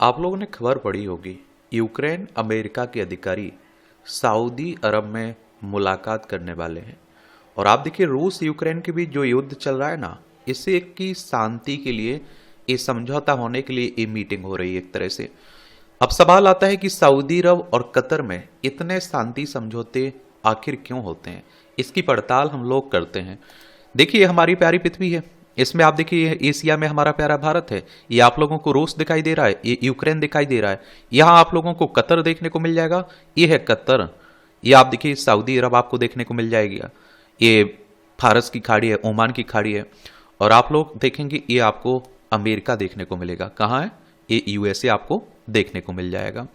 आप लोगों ने खबर पढ़ी होगी, यूक्रेन अमेरिका के अधिकारी सऊदी अरब में मुलाकात करने वाले हैं। और आप देखिए, रूस यूक्रेन के बीच जो युद्ध चल रहा है ना, इससे की शांति के लिए, ये समझौता होने के लिए ये मीटिंग हो रही है एक तरह से। अब सवाल आता है कि सऊदी अरब और कतर में इतने शांति समझौते आखिर क्यों होते हैं। इसकी पड़ताल हम लोग करते हैं। देखिए, ये हमारी प्यारी पृथ्वी है। इसमें आप देखिए, एशिया में हमारा प्यारा भारत है। ये आप लोगों को रूस दिखाई दे रहा है, ये यूक्रेन दिखाई दे रहा है। यहाँ आप लोगों को कतर देखने को मिल जाएगा, ये है कतर। ये आप देखिए, सऊदी अरब आपको देखने को मिल जाएगी। ये फारस की खाड़ी है, ओमान की खाड़ी है। और आप लोग देखेंगे, ये आपको अमेरिका देखने को मिलेगा। कहाँ है? ये यूएसए आपको देखने को मिल जाएगा।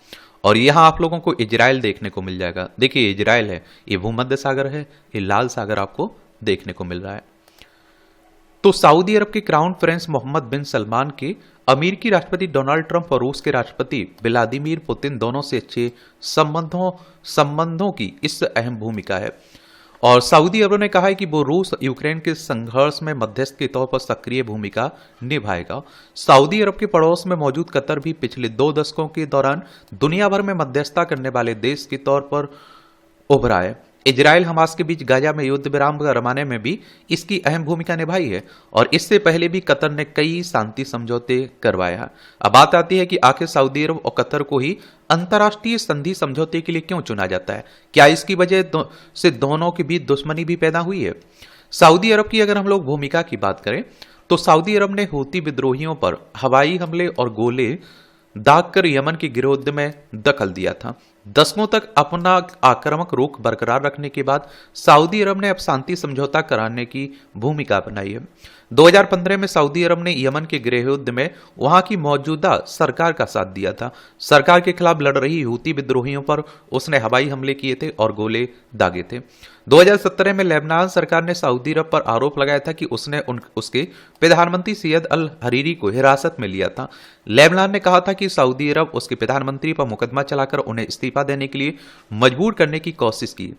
और यहाँ आप लोगों को इजराइल देखने को मिल जाएगा। देखिए, इजराइल है, ये भूमध्य सागर है, ये लाल सागर आपको देखने को मिल रहा है। तो सऊदी अरब के क्राउन प्रिंस मोहम्मद बिन सलमान के अमेरिकी राष्ट्रपति डोनाल्ड ट्रंप और रूस के राष्ट्रपति व्लादिमीर पुतिन दोनों से अच्छे संबंधों की इस अहम भूमिका है। और सऊदी अरब ने कहा है कि वो रूस यूक्रेन के संघर्ष में मध्यस्थ के तौर पर सक्रिय भूमिका निभाएगा। सऊदी अरब के पड़ोस में मौजूद कतर भी पिछले 2 दशकों के दौरान दुनिया भर में मध्यस्थता करने वाले देश के तौर पर उभरा है। इजराइल हमास के बीच गाजा में युद्ध विराम करवाने में भी इसकी अहम भूमिका निभाई है। और इससे पहले भी कतर ने कई शांति समझौते करवाया। अब बात आती है कि आखिर सऊदी अरब और कतर को ही अंतर्राष्ट्रीय संधि समझौते के लिए क्यों चुना जाता है। क्या इसकी वजह से दोनों के बीच दुश्मनी भी पैदा हुई है? सऊदी अरब की अगर हम लोग भूमिका की बात करें, तो सऊदी अरब ने हूती विद्रोहियों पर हवाई हमले और गोले दागकर यमन के गिरोह में दखल दिया था। दशकों तक अपना आक्रामक रुख बरकरार रखने के बाद सऊदी अरब ने अब शांति समझौता कराने की भूमिका अपनाई है। 2015 में सऊदी अरब ने यमन के गृह युद्ध में वहां की मौजूदा सरकार का साथ दिया था। सरकार के खिलाफ लड़ रही हूती विद्रोहियों पर उसने हवाई हमले किए थे और गोले दागे थे। 2017 में लेबनान सरकार ने सऊदी अरब पर आरोप लगाया था कि उसने उसके प्रधानमंत्री सैयद अल हरीरी को हिरासत में लिया था। लेबनान ने कहा था कि सऊदी अरब उसके प्रधानमंत्री पर मुकदमा चलाकर उन्हें इस्तीफा देने के लिए मजबूर करने की कोशिश की।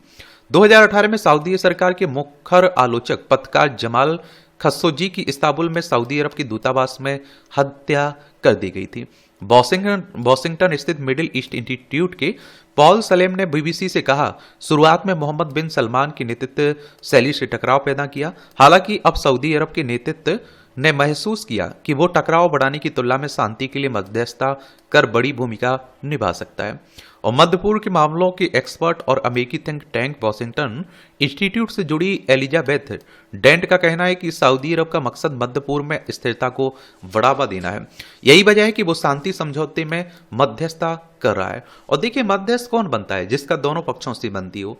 2018 में सऊदी सरकार के मुखर आलोचक पत्रकार जमाल खशोगी की इस्तांबुल में सऊदी अरब की दूतावास में हत्या कर दी गई थी। वॉशिंगटन स्थित मिडिल ईस्ट इंस्टीट्यूट के पॉल सलेम ने बीबीसी से कहा, शुरुआत में मोहम्मद बिन सलमान की नेतृत्व शैली से टकराव पैदा किया। हालांकि अब सऊदी अरब के नेतृत्व ने महसूस किया कि वो टकराव बढ़ाने की तुलना में शांति के लिए मध्यस्थता कर बड़ी भूमिका निभा सकता है। और मध्य पूर्व के मामलों के एक्सपर्ट और अमेरिकी थिंक टैंक वॉशिंगटन इंस्टीट्यूट से जुड़ी एलिजाबेथ डेंट का कहना है कि सऊदी अरब का मकसद मध्य पूर्व में स्थिरता को बढ़ावा देना है। यही वजह है कि वो शांति समझौते में मध्यस्थता कर रहा है। और देखिए, मध्यस्थ कौन बनता है? जिसका दोनों पक्षों से बनती हो।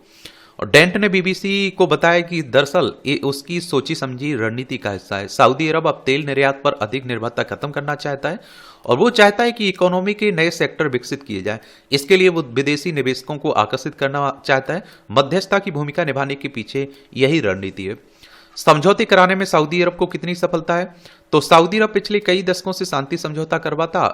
और डेंट ने बीबीसी को बताया कि दरअसल ये उसकी सोची समझी रणनीति का हिस्सा है। सऊदी अरब अब तेल निर्यात पर अधिक निर्भरता खत्म करना चाहता है और वो चाहता है कि इकोनॉमी के नए सेक्टर विकसित किए जाएं। इसके लिए वो विदेशी निवेशकों को आकर्षित करना चाहता है। मध्यस्थता की भूमिका निभाने के पीछे यही रणनीति है। समझौते कराने में सऊदी अरब को कितनी सफलता है? तो सऊदी अरब पिछले कई दशकों से शांति समझौता करवाता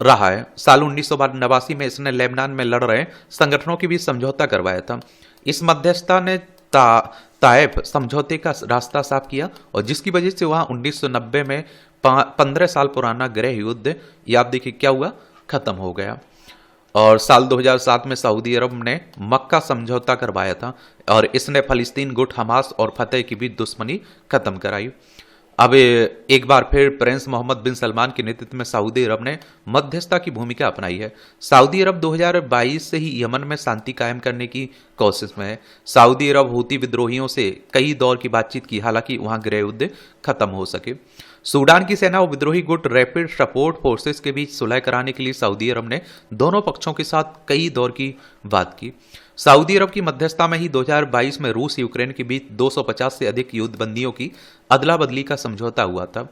रहा है। साल 1989 में इसने लेबनान में लड़ रहे संगठनों के बीच समझौता करवाया था। इस मध्यस्थता ने ताइफ समझौते का रास्ता साफ किया और जिसकी वजह से वहां 1990 में 15 साल पुराना गृह युद्ध, ये आप देखिए क्या हुआ, खत्म हो गया। और साल 2007 में सऊदी अरब ने मक्का समझौता करवाया था और इसने फलस्तीन गुट, हमास और फतह के बीच दुश्मनी खत्म कराई। अब एक बार फिर प्रिंस मोहम्मद बिन सलमान के नेतृत्व में सऊदी अरब ने मध्यस्थता की भूमिका अपनाई है। सऊदी अरब 2022 से ही यमन में शांति कायम करने की कोशिश में है। सऊदी अरब हूती विद्रोहियों से कई दौर की बातचीत की, हालांकि वहां गृह युद्ध खत्म हो सके। सूडान की सेना और विद्रोही गुट रैपिड सपोर्ट फोर्सेस के बीच सुलह कराने के लिए सऊदी अरब ने दोनों पक्षों के साथ कई दौर की बात की। सऊदी अरब की मध्यस्थता में ही 2022 में रूस यूक्रेन के बीच 250 से अधिक युद्धबंदियों की अदला बदली का समझौता हुआ था।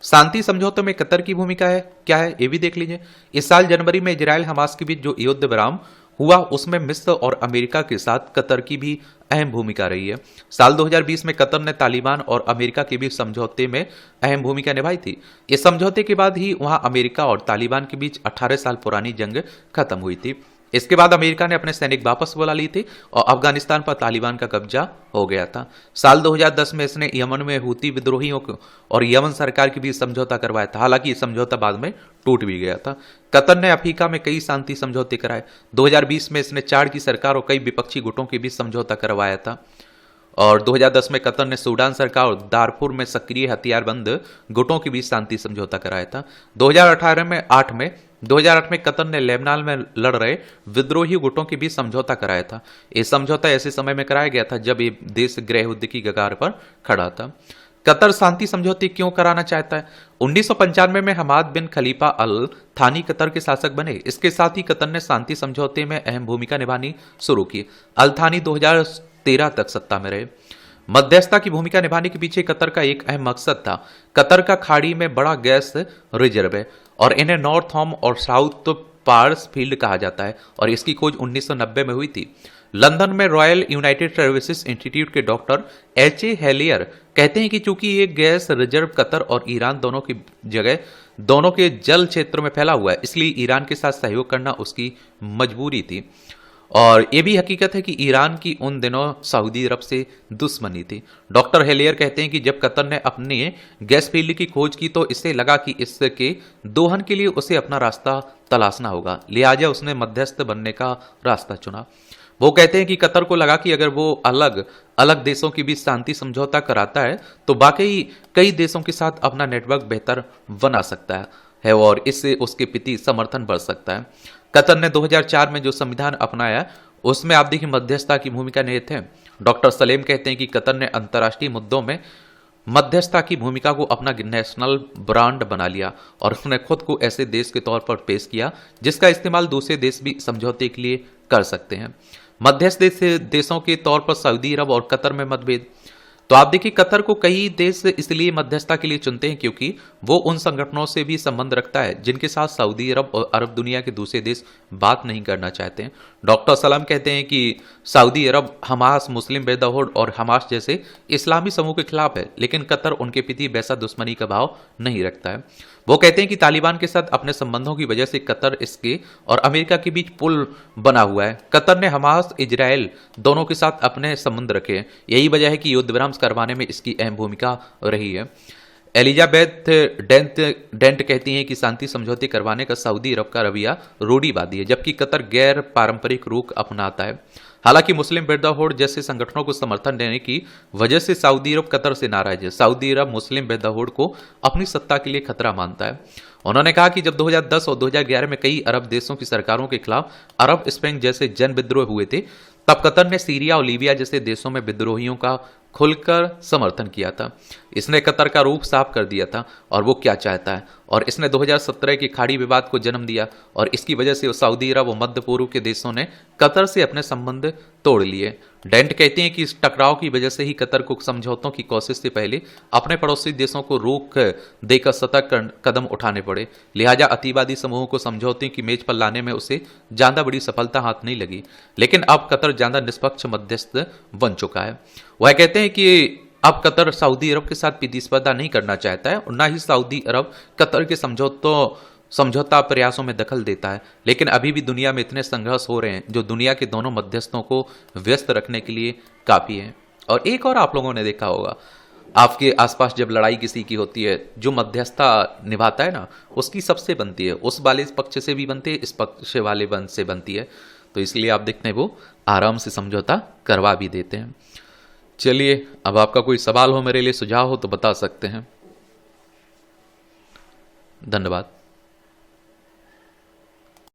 शांति समझौते में कतर की भूमिका है क्या है, ये भी देख लीजिए। इस साल जनवरी में इजराइल हमास के बीच जो युद्ध विराम हुआ, उसमें मिस्र और अमेरिका के साथ कतर की भी अहम भूमिका रही है। साल 2020 में कतर ने तालिबान और अमेरिका के बीच समझौते में अहम भूमिका निभाई थी। इस समझौते के बाद ही वहां अमेरिका और तालिबान के बीच 18 साल पुरानी जंग खत्म हुई थी। इसके बाद अमेरिका ने अपने सैनिक वापस बुला ली थी और अफगानिस्तान पर तालिबान का कब्जा हो गया था। साल 2010 में इसने यमन में हूती विद्रोहियों को और यमन सरकार के बीच समझौता करवाया था। हालांकि ये समझौता बाद में टूट भी गया था। कतर ने अफ्रीका में कई शांति समझौते कराए। 2020 में इसने चाड की सरकार और कई विपक्षी गुटों के बीच समझौता करवाया था। और 2010 में कतर ने सूडान सरकार और दारफुर में सक्रिय हथियारबंद गुटों के बीच शांति समझौता कराया था। 2008 में कतर ने लेबनान में लड़ रहे विद्रोही गुटों के बीच समझौता कराया था। यह समझौता ऐसे समय में कराया गया था जब ये देश गृह युद्ध की कगार पर खड़ा था। कतर शांति समझौते क्यों कराना चाहता है? 1995 में हमाद बिन खलीफा अल थानी कतर के शासक बने। इसके साथ ही कतर ने शांति समझौते में अहम भूमिका निभानी शुरू की। अल थानी 2013 तक सत्ता में रहे। मध्यस्थता की भूमिका निभाने के पीछे कतर का एक अहम मकसद था। कतर का खाड़ी में बड़ा गैस रिजर्व है और इन्हें नॉर्थ होम और साउथ पार्स फील्ड कहा जाता है और इसकी खोज 1990 में हुई थी। लंदन में रॉयल यूनाइटेड सर्विसेज इंस्टीट्यूट के डॉक्टर H.A. हेलियर कहते हैं कि चूंकि ये गैस रिजर्व कतर और ईरान दोनों के जल क्षेत्र में फैला हुआ है, इसलिए ईरान के साथ सहयोग करना उसकी मजबूरी थी। और यह भी हकीकत है कि ईरान की उन दिनों सऊदी अरब से दुश्मनी थी। डॉक्टर हेलियर कहते हैं कि जब कतर ने अपने गैस फील्ड की खोज की तो इससे लगा कि इसके दोहन के लिए उसे अपना रास्ता तलाशना होगा, लिहाजा उसने मध्यस्थ बनने का रास्ता चुना। वो कहते हैं कि कतर को लगा कि अगर वो अलग अलग देशों के बीच शांति समझौता कराता है तो वाकई कई देशों के साथ अपना नेटवर्क बेहतर बना सकता है और इससे उसके प्रति समर्थन बढ़ सकता है। कतर ने 2004 में जो संविधान अपनाया उसमें आप देखिए मध्यस्थता की भूमिका निहित है। डॉक्टर सलेम कहते हैं कि कतर ने अंतर्राष्ट्रीय मुद्दों में मध्यस्थता की भूमिका को अपना नेशनल ब्रांड बना लिया और उसने खुद को ऐसे देश के तौर पर पेश किया जिसका इस्तेमाल दूसरे देश भी समझौते के लिए कर सकते हैं। मध्यस्थ देशों के तौर पर सऊदी अरब और कतर में मतभेद। तो आप देखिए कतर को कई देश इसलिए मध्यस्थता के लिए चुनते हैं क्योंकि वो उन संगठनों से भी संबंध रखता है जिनके साथ सऊदी अरब और अरब दुनिया के दूसरे देश बात नहीं करना चाहते हैं। डॉक्टर सलाम कहते हैं कि सऊदी अरब हमास, मुस्लिम ब्रदरहुड और हमास जैसे इस्लामी समूह के खिलाफ है, लेकिन कतर उनके प्रति वैसा दुश्मनी का भाव नहीं रखता है। वो कहते हैं कि तालिबान के साथ अपने संबंधों की वजह से कतर इसके और अमेरिका के बीच पुल बना हुआ है। कतर ने हमास, इजराइल दोनों के साथ अपने संबंध रखे हैं। यही वजह है कि युद्ध विराम करवाने में इसकी अहम भूमिका रही है। एलिजाबेथ डेंट कहती हैं कि शांति समझौते करवाने का सऊदी अरब का रवैया रूढ़िवादी है, जबकि कतर गैर पारंपरिक रुख अपनाता है। हालांकि मुस्लिम ब्रदरहुड जैसे संगठनों को समर्थन देने की वजह से सऊदी अरब कतर से नाराज है। सऊदी अरब मुस्लिम ब्रदरहुड को अपनी सत्ता के लिए खतरा मानता है। उन्होंने कहा कि जब 2010 और 2011 में कई अरब देशों की सरकारों के खिलाफ अरब स्प्रिंग जैसे जन विद्रोह हुए थे, तब कतर ने सीरिया और लीबिया जैसे देशों में विद्रोहियों का खुलकर समर्थन किया था। इसने कतर का रूप साफ कर दिया था और वो क्या चाहता है, और इसने 2017 के खाड़ी विवाद को जन्म दिया और इसकी वजह से सऊदी अरब और मध्य पूर्व के देशों ने कतर से अपने संबंध तोड़ लिए। डेंट कहते हैं कि इस टकराव की वजह से ही कतर को समझौतों की कोशिश से पहले अपने पड़ोसी देशों को रोक देकर सतर्क कदम उठाने पड़े। लिहाजा अतिवादी समूहों को समझौते की मेज पर लाने में उसे ज्यादा बड़ी सफलता हाथ नहीं लगी, लेकिन अब कतर ज्यादा निष्पक्ष मध्यस्थ बन चुका है। वह कहते हैं कि अब कतर सऊदी अरब के साथ प्रतिस्पर्धा नहीं करना चाहता है और न ही सऊदी अरब कतर के समझौता प्रयासों में दखल देता है, लेकिन अभी भी दुनिया में इतने संघर्ष हो रहे हैं जो दुनिया के दोनों मध्यस्थों को व्यस्त रखने के लिए काफी है। और एक और आप लोगों ने देखा होगा, आपके आसपास जब लड़ाई किसी की होती है, जो मध्यस्थता निभाता है ना, उसकी सबसे बनती है, उस वाले पक्ष से भी बनती है, इस पक्ष वाले से बनती है। तो इसलिए आप देखते हैं वो आराम से समझौता करवा भी देते हैं। चलिए, अब आपका कोई सवाल हो, मेरे लिए सुझाव हो तो बता सकते हैं। धन्यवाद।